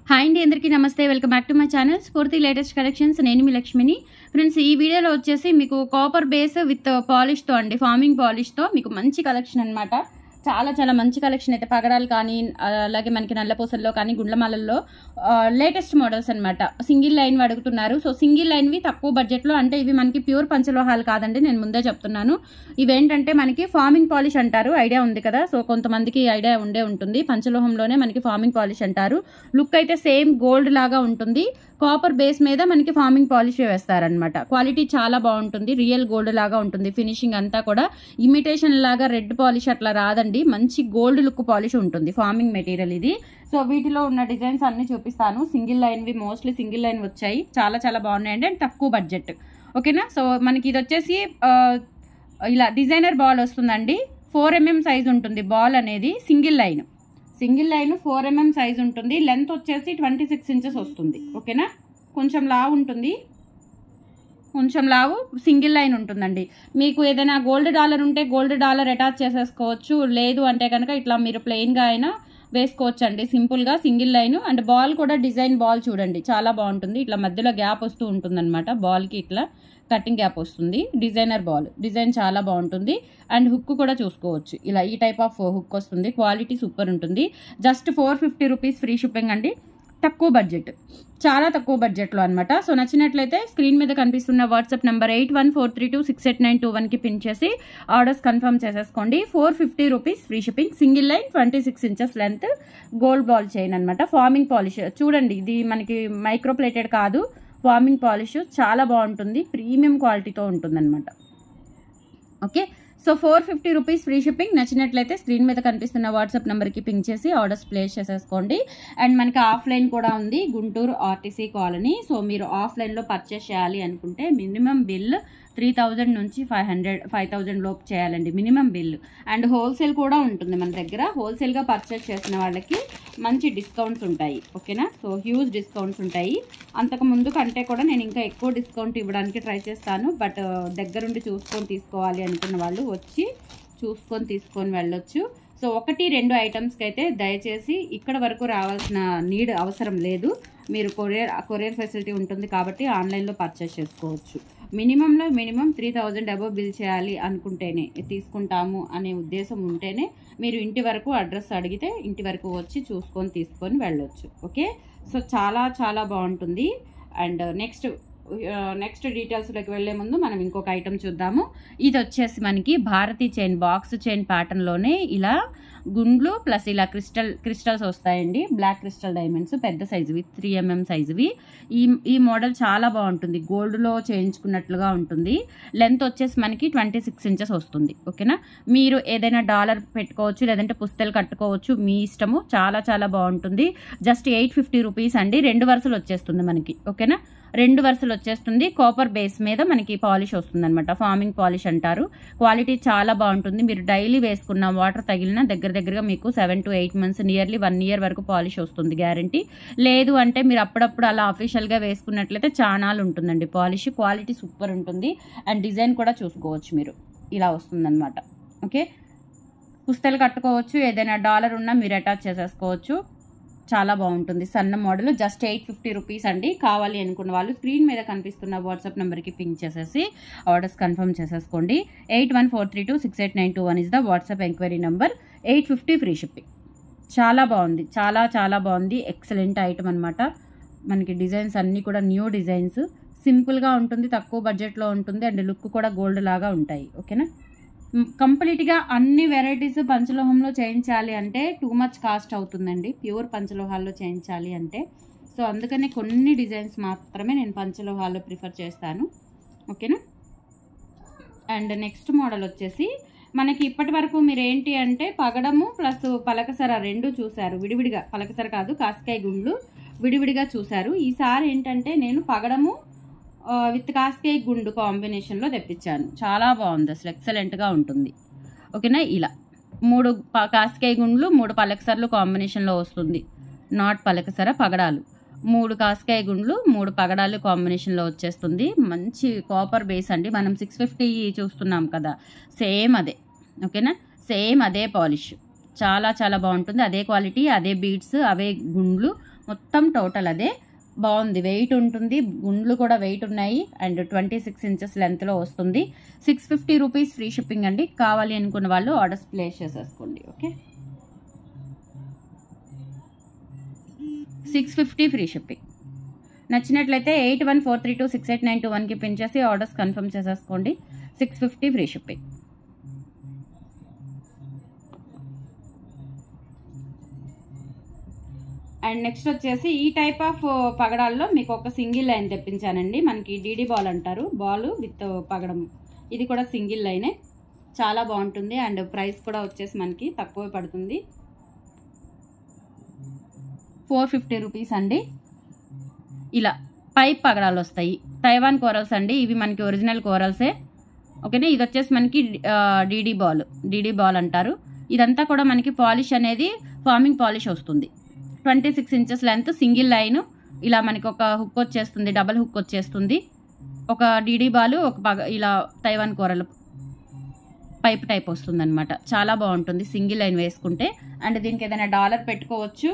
Hi అండి, అందరికీ నమస్తే. Welcome back to my channel స్ఫూర్తి లేటెస్ట్ కలెక్షన్స్. నేను మీ లక్ష్మిని. ఫ్రెండ్స్, ఈ వీడియోలో వచ్చేసి మీకు కాపర్ బేస్ విత్ పాలిష్తో అండి, ఫార్మింగ్ పాలిష్తో మీకు మంచి కలెక్షన్ అనమాట. చాలా మంచి కలెక్షన్ అయితే పగడాలు కానీ, అలాగే మనకి నల్లపూసల్లో కానీ, గుండ్లమాలల్లో లేటెస్ట్ మోడల్స్ అనమాట. సింగిల్ లైన్ అడుగుతున్నారు. సో సింగిల్ లైన్వి తక్కువ బడ్జెట్లో, అంటే ఇవి మనకి ప్యూర్ పంచలోహాలు కాదండి, నేను ముందే చెప్తున్నాను. ఇవేంటంటే మనకి ఫార్మింగ్ పాలిష్ అంటారు, ఐడియా ఉంది కదా. సో కొంతమందికి ఐడియా ఉంటుంది. పంచలోహంలోనే మనకి ఫార్మింగ్ పాలిష్ అంటారు. లుక్ అయితే సేమ్ గోల్డ్ లాగా ఉంటుంది. కాపర్ బేస్ మీద మనకి ఫార్మింగ్ పాలిష్ వేస్తారనమాట. క్వాలిటీ చాలా బాగుంటుంది, రియల్ గోల్డ్ లాగా ఉంటుంది. ఫినిషింగ్ అంతా కూడా ఇమిటేషన్ లాగా రెడ్ పాలిష్ అట్లా రాదండి, మంచి గోల్డ్ లుక్ పాలిష్ ఉంటుంది. ఫార్మింగ్ మెటీరియల్ ఇది. సో వీటిలో ఉన్న డిజైన్స్ అన్ని చూపిస్తాను. సింగిల్ లైన్వి, మోస్ట్లీ సింగిల్ లైన్ వచ్చాయి. చాలా బాగున్నాయండి, అండ్ తక్కువ బడ్జెట్. ఓకేనా. సో మనకి ఇది వచ్చేసి ఇలా డిజైనర్ బాల్ వస్తుందండి. 4mm సైజ్ ఉంటుంది బాల్ అనేది. సింగిల్ లైన్ 4mm సైజ్ ఉంటుంది. లెంత్ వచ్చేసి 26 ఇంచెస్ వస్తుంది. ఓకేనా. కొంచెం లావు ఉంటుంది, కొంచెం లావు సింగిల్ లైన్ ఉంటుందండి. మీకు ఏదైనా గోల్డ్ డాలర్ ఉంటే గోల్డ్ డాలర్ అటాచ్ చేసేసుకోవచ్చు. లేదు అంటే కనుక ఇట్లా మీరు ప్లెయిన్గా అయినా వేసుకోవచ్చు అండి, సింపుల్గా. Single line. అండ్ బాల్ కూడా డిజైన్ బాల్ చూడండి, చాలా బాగుంటుంది. ఇట్లా మధ్యలో గ్యాప్ వస్తూ ఉంటుంది అనమాట. బాల్కి ఇట్లా కటింగ్ గ్యాప్ వస్తుంది. డిజైనర్ బాల్ డిజైన్ చాలా బాగుంటుంది. అండ్ హుక్ కూడా చూసుకోవచ్చు, ఇలా ఈ టైప్ ఆఫ్ హుక్ వస్తుంది. క్వాలిటీ సూపర్ ఉంటుంది. జస్ట్ 450 రూపీస్ ఫ్రీ షిప్పింగ్ అండి. తక్కువ బడ్జెట్, చాలా తక్కువ బడ్జెట్లో అనమాట. సో నచ్చినట్లయితే స్క్రీన్ మీద కనిపిస్తున్న వాట్సాప్ నెంబర్ 8143268921కి పిన్ చేసి ఆర్డర్స్ కన్ఫర్మ్ చేసేసుకోండి. 450 rupees free shipping. Single line, 26 inches length, gold ball chain అనమాట. ఫార్మింగ్ పాలిష్ చూడండి, ఇది మనకి మైక్రో ప్లేటెడ్ కాదు, ఫార్మింగ్ పాలిష్ చాలా బాగుంటుంది. ప్రీమియం క్వాలిటీతో ఉంటుందన్నమాట. Okay. So 450 rupees free shipping. నచ్చినట్లయితే స్క్రీన్ మీద కనిపిస్తున్న వాట్సాప్ నెంబర్కి పింక్ చేసి ఆర్డర్స్ ప్లేస్ చేసేసుకోండి. అండ్ మనకి ఆఫ్లైన్ కూడా ఉంది, గుంటూరు ఆర్టీసీ కాలనీ. సో మీరు ఆఫ్లైన్లో పర్చేస్ చేయాలి అనుకుంటే మినిమం బిల్ 3000 నుంచి 5000 లోపు చేయాలండి, మినిమం బిల్. అండ్ హోల్సేల్ కూడా ఉంటుంది మన దగ్గర. హోల్సేల్గా పర్చేస్ చేసిన వాళ్ళకి మంచి డిస్కౌంట్స్ ఉంటాయి. ఓకేనా. సో హ్యూజ్ డిస్కౌంట్స్ ఉంటాయి. అంతకు ముందు కంటే కూడా నేను ఇంకా ఎక్కువ డిస్కౌంట్ ఇవ్వడానికి ట్రై చేస్తాను. బట్ దగ్గరుండి చూసుకొని తీసుకోవాలి అనుకున్న వాళ్ళు వచ్చి చూసుకొని తీసుకొని వెళ్ళొచ్చు. సో 1-2 ఐటమ్స్కి అయితే దయచేసి ఇక్కడ వరకు రావాల్సిన అవసరం లేదు. మీరు కొరియర్ ఫెసిలిటీ ఉంటుంది కాబట్టి ఆన్లైన్లో పర్చేస్ చేసుకోవచ్చు. మినిమం 3000 అబోవ్ బిల్ చేయాలి అనుకుంటేనే తీసుకుంటాము అనే ఉద్దేశం ఉంటేనే మీరు ఇంటి వరకు అడ్రస్ అడిగితే ఇంటి వరకు వచ్చి చూసుకొని తీసుకొని వెళ్ళొచ్చు. ఓకే. సో చాలా బాగుంటుంది. అండ్ నెక్స్ట్ డీటెయిల్స్లోకి వెళ్లే ముందు మనం ఇంకొక ఐటమ్ చూద్దాము. ఇది వచ్చేసి మనకి భారతీ చైన్, బాక్స్ చైన్ ప్యాటర్న్లోనే ఇలా గుండ్లు ప్లస్ ఇలా క్రిస్టల్స్ వస్తాయండి. బ్లాక్ క్రిస్టల్ డైమండ్స్, పెద్ద సైజువి, 3mm సైజువి. ఈ మోడల్ చాలా బాగుంటుంది, గోల్డ్లో చేయించుకున్నట్లుగా ఉంటుంది. లెంత్ వచ్చేసి మనకి 26 ఇంచెస్ వస్తుంది. ఓకేనా. మీరు ఏదైనా డాలర్ పెట్టుకోవచ్చు, లేదంటే పుస్తలు కట్టుకోవచ్చు, మీ ఇష్టము. చాలా బాగుంటుంది. జస్ట్ 850 రూపీస్ అండి. 2 వరుసలు వచ్చేస్తుంది మనకి. ఓకేనా. 2 వరుసలు వచ్చేస్తుంది. కాపర్ బేస్ మీద మనకి పాలిష్ వస్తుంది అనమాట. ఫార్మింగ్ పాలిష్ అంటారు. క్వాలిటీ చాలా బాగుంటుంది. మీరు డైలీ వేసుకున్న వాటర్ తగిలిన దగ్గరగా మీకు 7 to 8 months, నియర్లీ 1 year వరకు పాలిష్ వస్తుంది, గ్యారంటీ. లేదు అంటే మీరు అప్పుడప్పుడు అలా అఫీషియల్గా వేసుకున్నట్లయితే చానాలు ఉంటుందండి పాలిష్. క్వాలిటీ సూపర్ ఉంటుంది. అండ్ డిజైన్ కూడా చూసుకోవచ్చు మీరు, ఇలా వస్తుందన్నమాట. ఓకే. పుస్తలు కట్టుకోవచ్చు, ఏదైనా డాలర్ ఉన్నా మీరు అటాచ్ చేసేసుకోవచ్చు. చాలా బాగుంటుంది. సన్న మోడల్. జస్ట్ 850 రూపీస్ అండి. కావాలి అనుకున్న వాళ్ళు స్క్రీన్ మీద కనిపిస్తున్న వాట్సాప్ నెంబర్కి పింక్ చేసేసి ఆర్డర్స్ కన్ఫర్మ్ చేసేసుకోండి. 8143268921 is the WhatsApp enquiry number. 850 free shipping. చాలా బాగుంది, చాలా బాగుంది. ఎక్సలెంట్ ఐటమ్ అనమాట. మనకి డిజైన్స్ అన్నీ కూడా న్యూ డిజైన్స్. సింపుల్గా ఉంటుంది, తక్కువ బడ్జెట్లో ఉంటుంది. అండ్ లుక్ కూడా గోల్డ్ లాగా ఉంటాయి. ఓకేనా. కంప్లీట్గా అన్ని వెరైటీస్ పంచలోహంలో చేయించాలి అంటే టూ మచ్ కాస్ట్ అవుతుందండి, ప్యూర్ పంచలోహాల్లో చేయించాలి అంటే. సో అందుకనే కొన్ని డిజైన్స్ మాత్రమే నేను పంచలోహాల్లో ప్రిఫర్ చేస్తాను. ఓకేనా. అండ్ నెక్స్ట్ మోడల్ వచ్చేసి మనకి ఇప్పటి వరకు మీరు ఏంటి అంటే పగడము ప్లస్ పలకసర 2 చూశారు విడివిడిగా. పలకసర కాదు, కాస్కాయ గుండ్లు విడివిడిగా చూశారు. ఈసారి ఏంటంటే నేను పగడము విత్ కాస్కాయ గుండు కాంబినేషన్లో తెప్పించాను. చాలా బాగుంది, అసలు ఎక్సలెంట్గా ఉంటుంది. ఓకేనా. ఇలా 3 కాస్కాయ గుండ్లు, 3 పలకసరలు కాంబినేషన్లో వస్తుంది. నాట్ పలకసర, పగడాలు. 3 కాస్కాయ గుండ్లు, 3 పగడాలు కాంబినేషన్లో వచ్చేస్తుంది. మంచి కాపర్ బేస్ అండి. మనం 650 చూస్తున్నాం కదా, సేమ్ అదే. ఓకేనా. సేమ్ అదే పాలిష్. చాలా బాగుంటుంది. అదే క్వాలిటీ, అదే బీడ్స్, అవే గుండ్లు, మొత్తం టోటల్ అదే. బాగుంది, వెయిట్ ఉంటుంది, గుండ్లు కూడా వెయిట్ ఉన్నాయి అండ్ 26 ఇంచెస్ లెంత్లో వస్తుంది. 650 రూపీస్ ఫ్రీ షిప్పింగ్ అండి. కావాలి అనుకున్న వాళ్ళు ఆర్డర్స్ ప్లేస్ చేసేసుకోండి. Okay, 650 free shipping. నచ్చినట్లయితే 8143268921కి పిన్ చేసి ఆర్డర్స్ కన్ఫర్మ్ చేసేసుకోండి. 650 ఫ్రీ షిప్పింగ్. అండ్ నెక్స్ట్ వచ్చేసి ఈ టైప్ ఆఫ్ పగడాల్లో మీకు ఒక సింగిల్ లైన్ తెప్పించానండి. మనకి డీడీ బాల్ అంటారు, బాల్ విత్ పగడం. ఇది కూడా సింగిల్ లైనే, చాలా బాగుంటుంది అండ్ ప్రైస్ కూడా వచ్చేసి మనకి తక్కువ పడుతుంది. 450 రూపీస్ అండి. ఇలా పైప్ పగడాలు వస్తాయి, తైవాన్ కోరల్స్ అండి. ఇవి మనకి ఒరిజినల్ కోరల్సే. ఓకేనా, ఇది వచ్చేసి మనకి డీడీ బాల్ అంటారు. ఇదంతా కూడా మనకి పాలిష్ అనేది ఫార్మింగ్ పాలిష్ వస్తుంది. 26 ఇంచెస్ లెంత్, సింగిల్ లైన్. ఇలా మనకి ఒక హుక్ వచ్చేస్తుంది, డబల్ హుక్ వచ్చేస్తుంది. ఒక డీడీ బాల్, ఇలా తైవాన్ కూరలు పైప్ టైప్ వస్తుంది అనమాట. చాలా బాగుంటుంది సింగిల్ లైన్ వేసుకుంటే. అండ్ దీనికి ఏదైనా డాలర్ పెట్టుకోవచ్చు,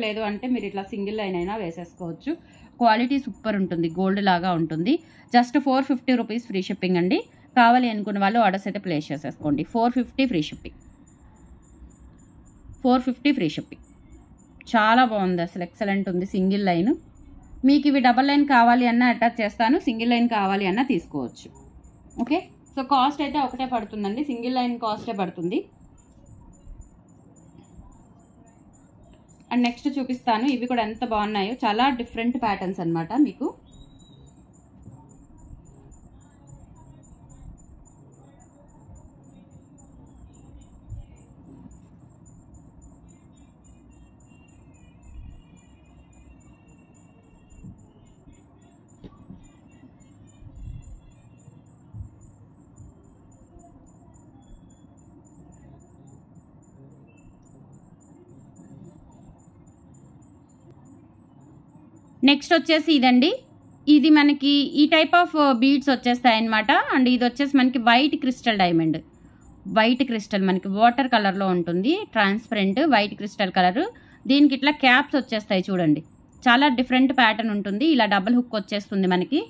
లేదు అంటే మీరు ఇట్లా సింగిల్ లైన్ అయినా వేసేసుకోవచ్చు. క్వాలిటీ సూపర్ ఉంటుంది, గోల్డ్ లాగా ఉంటుంది. జస్ట్ 450 రూపీస్ ఫ్రీ షిప్పింగ్ అండి. కావాలి అనుకున్న వాళ్ళు ఆర్డర్స్ అయితే ప్లేస్ చేసేసుకోండి. 450 ఫ్రీ షిప్పింగ్. 450 free shipping. చాలా బాగుంది, అసలు ఎక్సలెంట్ ఉంది సింగిల్ లైన్. మీకు ఇవి డబల్ లైన్ కావాలి అన్నా అటాచ్ చేస్తాను, సింగిల్ లైన్ కావాలి అన్నా తీసుకోవచ్చు. ఓకే, సో కాస్ట్ అయితే ఒకటే పడుతుందండి, సింగిల్ లైన్ కాస్టే పడుతుంది. అండ్ నెక్స్ట్ చూపిస్తాను, ఇవి కూడా ఎంత బాగున్నాయో, చాలా డిఫరెంట్ ప్యాటర్న్స్ అనమాట మీకు. నెక్స్ట్ వచ్చేసి ఇదండి, ఇది మనకి ఈ టైప్ ఆఫ్ బీడ్స్ వచ్చేస్తాయి అన్నమాట. అండ్ ఇది వచ్చేసి మనకి white crystal diamond, white crystal మనకి వాటర్ కలర్లో ఉంటుంది, ట్రాన్స్పరెంట్ వైట్ క్రిస్టల్ కలర్. దీనికి ఇట్లా క్యాప్స్ వచ్చేస్తాయి చూడండి, చాలా డిఫరెంట్ ప్యాటర్న్ ఉంటుంది. ఇలా డబుల్ హుక్ వచ్చేస్తుంది మనకి.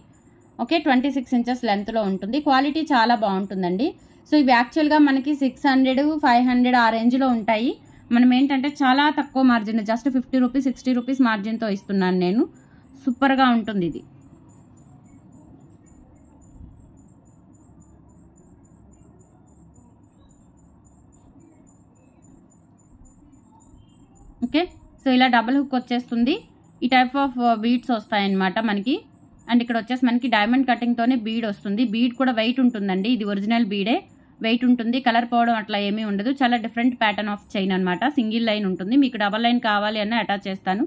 ఓకే, 26 ఇంచెస్ లెంత్లో ఉంటుంది. క్వాలిటీ చాలా బాగుంటుందండి. సో ఇవి యాక్చువల్గా మనకి 600, 500 ఆ రేంజ్లో ఉంటాయి. మనం ఏంటంటే చాలా తక్కువ మార్జిన్, జస్ట్ 50 రూపీస్ 60 రూపీస్ మార్జిన్తో ఇస్తున్నాను నేను. సూపర్గా ఉంటుంది ఇది. ఓకే, సో ఇలా డబుల్ హుక్ వచ్చేస్తుంది. ఈ టైప్ ఆఫ్ బీడ్స్ వస్తాయన్నమాట మనకి. అండ్ ఇక్కడ వచ్చేసి మనకి డైమండ్ కటింగ్తోనే బీడ్ వస్తుంది. బీడ్ కూడా వెయిట్ ఉంటుందండి, ఇది ఒరిజినల్ బీడే, వెయిట్ ఉంటుంది. కలర్ పోవడం అట్లా ఏమీ ఉండదు. చాలా డిఫరెంట్ ప్యాటర్న్ ఆఫ్ చైన్ అనమాట. సింగిల్ లైన్ ఉంటుంది, మీకు డబల్ లైన్ కావాలి అన్న అటాచ్ చేస్తాను.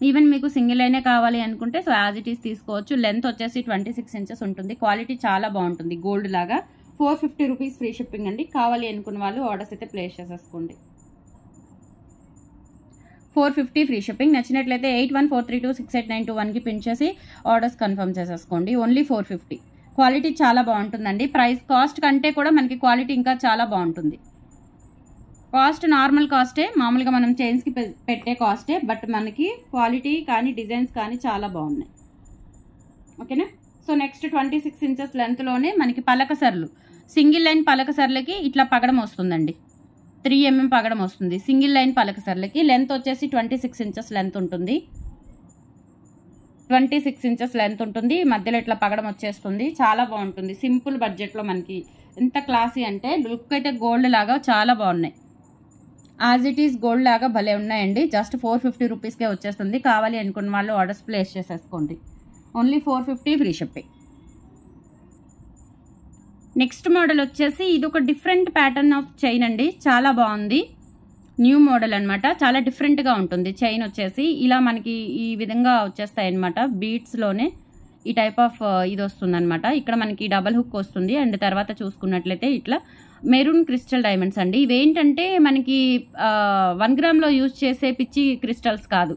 ఈవెన్ మీకు సింగిల్ లైనే కావాలి అనుకుంటే సో యాజ్ ఇట్ ఈస్ తీసుకోవచ్చు. లెంత్ వచ్చేసి 26 ఇంచెస్ ఉంటుంది. క్వాలిటీ చాలా బాగుంటుంది, గోల్డ్ లాగా. 450 రూపీస్ ఫ్రీ షిప్పింగ్ అండి. కావాలి అనుకున్న వాళ్ళు ఆర్డర్స్ అయితే ప్లేస్ చేసేసుకోండి. 450 ఫ్రీ షిప్పింగ్. నచ్చినట్లయితే 8143268921కి పిన్ చేసి ఆర్డర్స్ కన్ఫర్మ్ చేసేసుకోండి. ఓన్లీ 450. క్వాలిటీ చాలా బాగుంటుందండి. ప్రైస్ కాస్ట్ కంటే కూడా మనకి క్వాలిటీ ఇంకా చాలా బాగుంటుంది. కాస్ట్ నార్మల్ కాస్టే, మామూలుగా మనం చైన్స్కి పెట్టే కాస్టే, బట్ మనకి క్వాలిటీ కానీ డిజైన్స్ కానీ చాలా బాగున్నాయి. ఓకేనా, సో నెక్స్ట్ 26 ఇంచెస్ లెంత్లోనే మనకి పలకసర్లు, సింగిల్ లైన్ పలకసర్లకి ఇట్లా పగడం వస్తుందండి. 3 mm పగడం వస్తుంది సింగిల్ లైన్ పలకసర్లకి. లెంత్ వచ్చేసి 26 ఇంచెస్ లెంత్ ఉంటుంది. 26 ఇంచెస్ లెంత్ ఉంటుంది. మధ్యలో ఇట్లా పగడం వచ్చేస్తుంది. చాలా బాగుంటుంది, సింపుల్ బడ్జెట్లో మనకి. ఎంత క్లాసీ అంటే లుక్ అయితే గోల్డ్ లాగా చాలా బాగున్నాయి. యాజ్ ఇట్ ఈస్ గోల్డ్ లాగా భలే ఉన్నాయండి. జస్ట్ 450 రూపీస్కే వచ్చేస్తుంది. కావాలి అనుకున్న వాళ్ళు ఆర్డర్స్ ప్లేస్ చేసేసుకోండి. Only 450 free shipping. Next model వచ్చేసి ఇది ఒక డిఫరెంట్ ప్యాటర్న్ ఆఫ్ చైన్ అండి. చాలా బాగుంది, న్యూ మోడల్ అనమాట. చాలా డిఫరెంట్గా ఉంటుంది చైన్ వచ్చేసి. ఇలా మనకి ఈ విధంగా వచ్చేస్తాయి అనమాట. బీడ్స్లోనే ఈ టైప్ ఆఫ్ ఇది వస్తుంది అనమాట. ఇక్కడ మనకి డబల్ హుక్ వస్తుంది. అండ్ తర్వాత చూసుకున్నట్లయితే ఇట్లా మెరూన్ క్రిస్టల్ డైమండ్స్ అండి. ఇవేంటంటే మనకి 1 గ్రామ్లో యూజ్ చేసే పిచ్చి క్రిస్టల్స్ కాదు,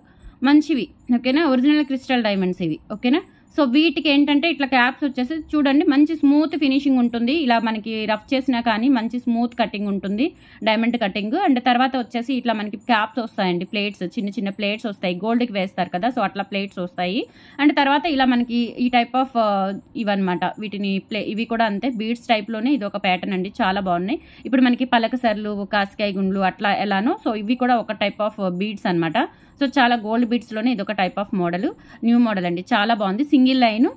మంచివి. ఓకేనా, ఒరిజినల్ క్రిస్టల్ డైమండ్స్ ఇవి. ఓకేనా, సో వీటికి ఏంటంటే ఇట్లా క్యాప్స్ వచ్చేసి చూడండి మంచి స్మూత్ ఫినిషింగ్ ఉంటుంది. ఇలా మనకి రఫ్ చేసినా కానీ మంచి స్మూత్ కటింగ్ ఉంటుంది, డైమండ్ కటింగ్. అండ్ తర్వాత వచ్చేసి ఇట్లా మనకి క్యాప్స్ వస్తాయండి, ప్లేట్స్, చిన్న చిన్న ప్లేట్స్ వస్తాయి, గోల్డ్కి వేస్తారు కదా, సో అట్లా ప్లేట్స్ వస్తాయి. అండ్ తర్వాత ఇలా మనకి ఈ టైప్ ఆఫ్ ఇవన్నమాట, వీటిని ఇవి కూడా అంతే బీడ్స్ టైప్లోనే, ఇది ఒక ప్యాటర్న్ అండి, చాలా బాగున్నాయి. ఇప్పుడు మనకి పలకసర్లు, కాసికాయ గుండ్లు అట్లా ఎలానో, సో ఇవి కూడా ఒక టైప్ ఆఫ్ బీడ్స్ అనమాట. సో చాలా గోల్డ్ బీడ్స్లోనే ఇది ఒక type of model, new model అండి, చాలా బాగుంది. సింగిల్ లైన్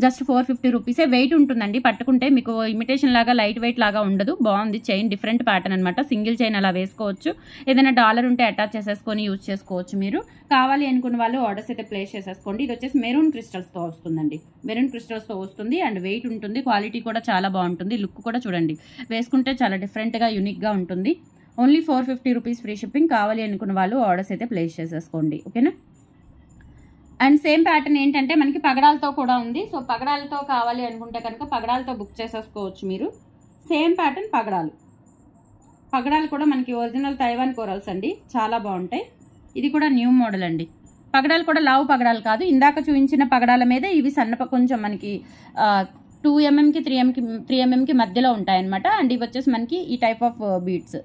జస్ట్ 450 రూపీసే. వెయిట్ ఉంటుందండి, పట్టుకుంటే మీకు ఇమిటేషన్ లాగా లైట్ వెయిట్ లాగా ఉండదు, బాగుంది. చైన్ డిఫరెంట్ ప్యాటర్న్ అనమాట, సింగిల్ చైన్ అలా వేసుకోవచ్చు, ఏదైనా డాలర్ ఉంటే అటాచ్ చేసేసుకొని యూజ్ చేసుకోవచ్చు. మీరు కావాలి అనుకున్న వాళ్ళు ఆర్డర్స్ అయితే ప్లేస్ చేసేసుకోండి. ఇది వచ్చేసి మెరూన్ క్రిస్టల్స్తో వస్తుందండి, మెరూన్ క్రిస్టల్స్తో వస్తుంది. అండ్ వెయిట్ ఉంటుంది, క్వాలిటీ కూడా చాలా బాగుంటుంది. లుక్ కూడా చూడండి, వేసుకుంటే చాలా డిఫరెంట్గా యూనిక్గా ఉంటుంది. Only 450 rupees free shipping. కావాలి అనుకున్న వాళ్ళు ఆర్డర్స్ అయితే ప్లేస్ చేసేసుకోండి, ఓకేనా. అండ్ సేమ్ ప్యాటర్న్ ఏంటంటే మనకి పగడాలతో కూడా ఉంది. సో పగడాలతో కావాలి అనుకుంటే కనుక పగడాలతో బుక్ చేసేసుకోవచ్చు మీరు. సేమ్ ప్యాటర్న్ పగడాలు కూడా మనకి ఒరిజినల్ తైవాన్ కోరల్స్ అండి, చాలా బాగుంటాయి. ఇది కూడా న్యూ మోడల్ అండి. పగడాలు కూడా లావు పగడాలు కాదు, ఇందాక చూపించిన పగడాల మీద ఇవి కొంచెం మనకి 2 mm-కి 3 mm-కి మధ్యలో ఉంటాయన్నమాట. అండ్ ఇవి వచ్చేసి మనకి ఈ టైప్ ఆఫ్ బీడ్స్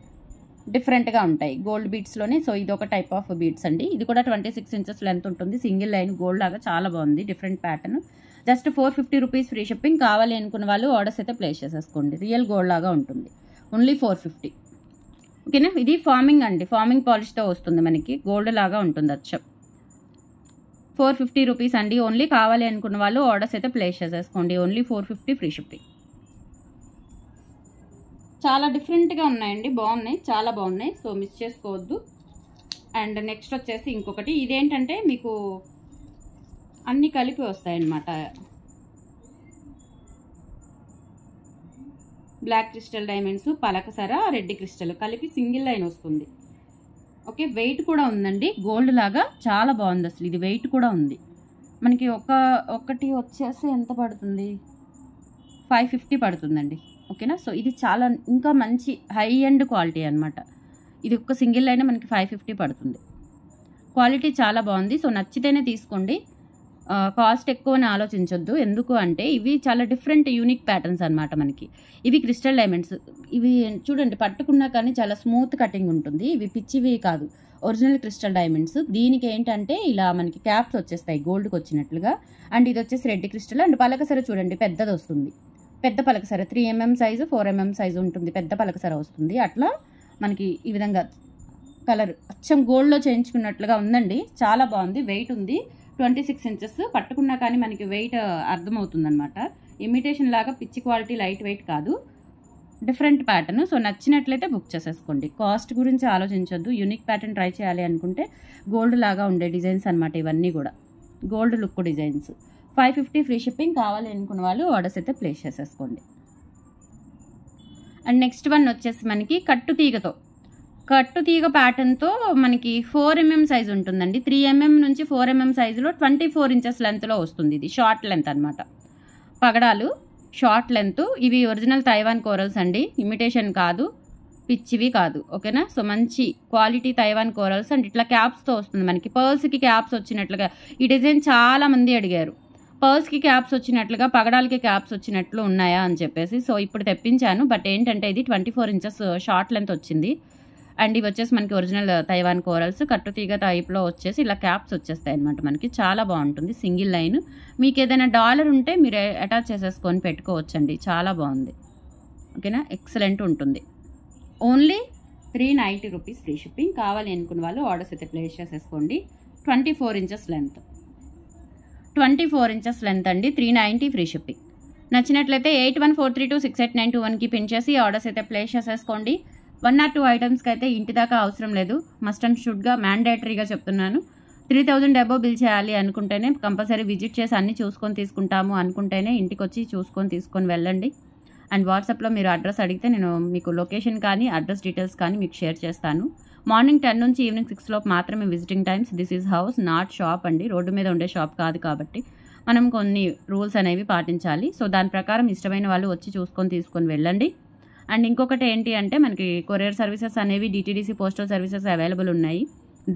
డిఫరెంట్గా ఉంటాయి, గోల్డ్ బీడ్స్లోనే. సో ఇది ఒక టైప్ ఆఫ్ బీడ్స్ అండి. ఇది కూడా 26 ఇంచెస్ లెంత్ ఉంటుంది, సింగిల్ లైన్ గోల్డ్ లాగా చాలా బాగుంది, different pattern. Just 450 rupees free shipping. కావాలి అనుకున్న వాళ్ళు ఆర్డర్స్ అయితే ప్లేస్ చేసేసుకోండి. రియల్ గోల్డ్ లాగా ఉంటుంది, ఓన్లీ 450, ఓకేనా. ఇది ఫార్మింగ్ అండి, ఫార్మింగ్ పాలిష్తో వస్తుంది, మనకి గోల్డ్ లాగా ఉంటుంది అచ్చం. 450 రూపీస్ అండి ఓన్లీ. కావాలి అనుకున్న వాళ్ళు ఆర్డర్స్ అయితే ప్లేస్ చేసేసుకోండి, ఓన్లీ 450 ఫ్రీ షిప్పింగ్. చాలా డిఫరెంట్గా ఉన్నాయండి, బాగున్నాయి, చాలా బాగున్నాయి, సో మిస్ చేసుకోవద్దు. అండ్ నెక్స్ట్ వచ్చేసి ఇంకొకటి, ఇదేంటంటే మీకు అన్నీ కలిపి వస్తాయన్నమాట. బ్లాక్ క్రిస్టల్ డైమండ్స్, పలకసర, రెడ్ క్రిస్టల్ కలిపి సింగిల్ లైన్ వస్తుంది, ఓకే. వెయిట్ కూడా ఉందండి, గోల్డ్ లాగా చాలా బాగుంది అసలు. ఇది వెయిట్ కూడా ఉంది మనకి. ఒకటి వచ్చేసి ఎంత పడుతుంది, 550 పడుతుందండి, ఓకేనా. సో ఇది చాలా ఇంకా మంచి హై ఎండ్ క్వాలిటీ అనమాట. ఇది ఒక సింగిల్ లైన్ మనకి 550 పడుతుంది, క్వాలిటీ చాలా బాగుంది. సో నచ్చితేనే తీసుకోండి, కాస్ట్ ఎక్కువ అని ఆలోచించొద్దు. ఎందుకు అంటే ఇవి చాలా డిఫరెంట్ యూనిక్ ప్యాటర్న్స్ అనమాట మనకి. ఇవి క్రిస్టల్ డైమండ్స్, ఇవి చూడండి పట్టుకున్నా కానీ చాలా స్మూత్ కటింగ్ ఉంటుంది. ఇవి పిచ్చివి కాదు, ఒరిజినల్ క్రిస్టల్ డైమండ్స్. దీనికి ఏంటంటే ఇలా మనకి క్యాప్స్ వచ్చేస్తాయి గోల్డ్కి వచ్చినట్లుగా. అండ్ ఇది వచ్చేసి రెడ్ క్రిస్టల్. అండ్ పలకసర చూడండి పెద్దది వస్తుంది, పెద్ద పలకసర 3 mm సైజు 4 mm సైజు ఉంటుంది, పెద్ద పలకసర వస్తుంది. అట్లా మనకి ఈ విధంగా కలర్ అచ్చం గోల్డ్లో చేయించుకున్నట్లుగా ఉందండి, చాలా బాగుంది. వెయిట్ ఉంది 26 ఇంచెస్. పట్టుకున్నా కానీ మనకి వెయిట్ అర్థమవుతుంది అనమాట. ఇమిటేషన్ లాగా పిచ్చి క్వాలిటీ, లైట్ వెయిట్ కాదు, డిఫరెంట్ ప్యాటర్న్. సో నచ్చినట్లయితే బుక్ చేసేసుకోండి, కాస్ట్ గురించి ఆలోచించొద్దు. యూనిక్ ప్యాటర్న్ ట్రై చేయాలి అనుకుంటే గోల్డ్ లాగా ఉండే డిజైన్స్ అనమాట, ఇవన్నీ కూడా gold look designs. 550 free shipping. కావాలి అనుకున్న వాళ్ళు ఆర్డర్స్ అయితే ప్లేస్ చేసేసుకోండి. అండ్ నెక్స్ట్ వన్ వచ్చేసి మనకి కట్టు తీగ ప్యాటర్న్తో మనకి 4 mm సైజు ఉంటుందండి. 3 mm నుంచి 4 mm సైజులో 24 ఇంచెస్ లెంత్లో వస్తుంది. ఇది షార్ట్ లెంత్ అనమాట, పగడాలు షార్ట్ లెంత్. ఇవి ఒరిజినల్ తైవాన్ కోరల్స్ అండి, ఇమిటేషన్ కాదు, పిచ్చివి కాదు, ఓకేనా. సో మంచి క్వాలిటీ తైవాన్ కోరల్స్. అండ్ ఇట్లా క్యాప్స్తో వస్తుంది మనకి, పర్ల్స్కి క్యాప్స్ వచ్చినట్లుగా. ఈ డిజైన్ చాలా మంది అడిగారు, పర్ల్స్కి క్యాప్స్ వచ్చినట్లుగా పగడాలకి క్యాప్స్ వచ్చినట్లు ఉన్నాయా అని చెప్పేసి. సో ఇప్పుడు తెప్పించాను. బట్ ఏంటంటే ఇది 24 ఇంచెస్ షార్ట్ లెంత్ వచ్చింది. అండ్ ఇవి వచ్చేసి మనకి ఒరిజినల్ తైవాన్ కోరల్స్, కట్టుతీగ టైప్లో వచ్చేసి ఇలా క్యాప్స్ వచ్చేస్తాయి అనమాట మనకి, చాలా బాగుంటుంది. Single line. మీకు ఏదైనా డాలర్ ఉంటే మీరు అటాచ్ చేసేసుకొని పెట్టుకోవచ్చండి, చాలా బాగుంది, ఓకేనా. ఎక్సలెంట్ ఉంటుంది. Only 390 rupees free shipping. కావాలి అనుకున్న వాళ్ళు ఆర్డర్స్ అయితే ప్లేస్ చేసేసుకోండి. 24 ఇంచెస్ లెంత్, 24 ఇంచెస్ లెంత్ అండి, 390 ఫ్రీ షిప్పింగ్. నచ్చినట్లయితే 8143268921కి పిన్ చేసి ఆర్డర్స్ అయితే ప్లేస్ చేసేసుకోండి. 1 or 2 ఐటమ్స్కి అయితే ఇంటి దాకా అవసరం లేదు, మస్ట్ అండ్ షుడ్గా మ్యాండేటరీగా చెప్తున్నాను. 3000 అబోవ్ బిల్ చేయాలి అనుకుంటేనే, కంపల్సరీ విజిట్ చేసి అన్నీ చూసుకొని తీసుకుంటాము అనుకుంటేనే ఇంటికి వచ్చి తీసుకొని వెళ్ళండి. అండ్ వాట్సాప్లో మీరు అడ్రస్ అడిగితే నేను మీకు లొకేషన్ కానీ అడ్రస్ డీటెయిల్స్ కానీ మీకు షేర్ చేస్తాను. మార్నింగ్ 10 నుంచి ఈవినింగ్ 6 లోపు మాత్రమే visiting times. This is house, not shop అండి, రోడ్డు మీద ఉండే షాప్ కాదు కాబట్టి మనం కొన్ని రూల్స్ అనేవి పాటించాలి. సో దాని ప్రకారం ఇష్టమైన వాళ్ళు వచ్చి తీసుకొని వెళ్ళండి. అండ్ ఇంకొకటి ఏంటి అంటే మనకి కొరియర్ సర్వీసెస్ అనేవి DTDC పోస్టల్ సర్వీసెస్ అవైలబుల్ ఉన్నాయి,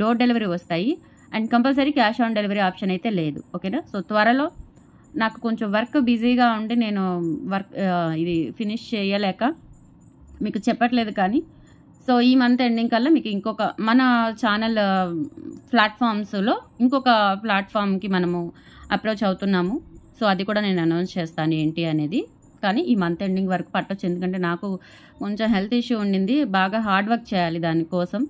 డోర్ డెలివరీ వస్తాయి. And compulsory cash on delivery option అయితే లేదు, ఓకేనా. సో త్వరలో నాకు కొంచెం వర్క్ బిజీగా ఉండి నేను ఇది ఫినిష్ చేయలేక మీకు చెప్పట్లేదు. కానీ సో ఈ మంత్ ఎండింగ్ కల్లా మీకు ఇంకొక మన ఛానల్ ప్లాట్ఫామ్స్లో ఇంకొక ప్లాట్ఫామ్కి మనము అప్రోచ్ అవుతున్నాము. సో అది కూడా నేను అనౌన్స్ చేస్తాను ఏంటి అనేది. కానీ ఈ మంత్ ఎండింగ్ వరకు పట్టొచ్చు, ఎందుకంటే నాకు కొంచెం హెల్త్ ఇష్యూ ఉండింది, బాగా హార్డ్ వర్క్ చేయాలి దానికోసం.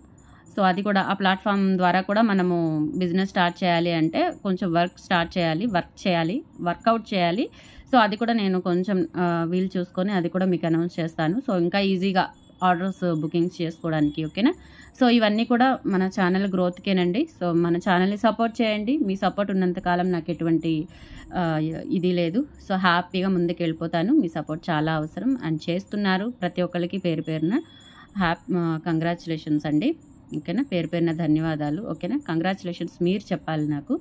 సో అది కూడా ఆ ప్లాట్ఫామ్ ద్వారా కూడా మనము బిజినెస్ స్టార్ట్ చేయాలి అంటే కొంచెం వర్కౌట్ చేయాలి. సో అది కూడా నేను కొంచెం వీలు చూసుకొని అది కూడా మీకు అనౌన్స్ చేస్తాను. సో ఇంకా ఈజీగా ఆర్డర్స్ బుకింగ్స్ చేసుకోవడానికి, ఓకేనా. సో ఇవన్నీ కూడా మన ఛానల్ గ్రోత్కేనండి. సో మన ఛానల్ని సపోర్ట్ చేయండి. మీ సపోర్ట్ ఉన్నంతకాలం నాకు ఎటువంటి ఇది లేదు. సో హ్యాపీగా ముందుకు వెళ్ళిపోతాను. మీ సపోర్ట్ చాలా అవసరం అండ్ చేస్తున్నారు ప్రతి ఒక్కరికి పేరు పేరున కంగ్రాచులేషన్స్ అండి, ఓకేనా. పేరు పేరున ధన్యవాదాలు, ఓకేనా. కంగ్రాచులేషన్స్ మీరు చెప్పాలి నాకు,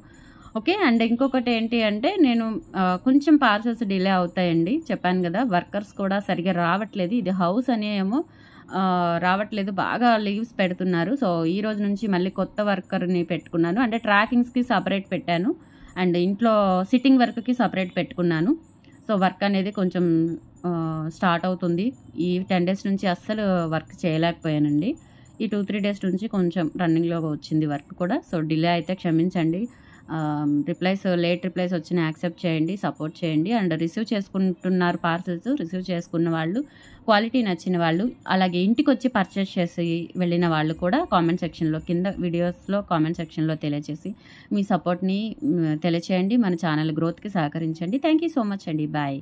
ఓకే. అండ్ ఇంకొకటి ఏంటి అంటే నేను కొంచెం పార్సల్స్ డిలే అవుతాయండి, చెప్పాను కదా. వర్కర్స్ కూడా సరిగా రావట్లేదు, ఇది హౌస్ అనే ఏమో రావట్లేదు, బాగా లీవ్స్ పెడుతున్నారు. సో ఈ రోజు నుంచి మళ్ళీ కొత్త వర్కర్ని పెట్టుకున్నాను. అంటే ట్రాకింగ్స్కి సపరేట్ పెట్టాను అండ్ ఇంట్లో సిట్టింగ్ వర్క్కి సపరేట్ పెట్టుకున్నాను. సో వర్క్ అనేది కొంచెం స్టార్ట్ అవుతుంది. ఈ 10 days నుంచి అస్సలు వర్క్ చేయలేకపోయానండి. ఈ 2-3 days నుంచి కొంచెం రన్నింగ్లో వచ్చింది వర్క్ కూడా. సో డిలే అయితే క్షమించండి. లేట్ రిప్లైస్ వచ్చినా యాక్సెప్ట్ చేయండి, సపోర్ట్ చేయండి. అండ్ రిసీవ్ చేసుకుంటున్నారు పార్సల్స్, రిసీవ్ చేసుకున్న వాళ్ళు, క్వాలిటీ నచ్చిన వాళ్ళు, అలాగే ఇంటికి వచ్చి పర్చేస్ చేసి వెళ్ళిన వాళ్ళు కూడా కామెంట్ సెక్షన్లో, కింద వీడియోస్లో కామెంట్ సెక్షన్లో తెలియజేసి మీ సపోర్ట్ని తెలియచేయండి. మన ఛానల్ గ్రోత్కి సహకరించండి. థ్యాంక్ యూ సో మచ్ అండి. బాయ్.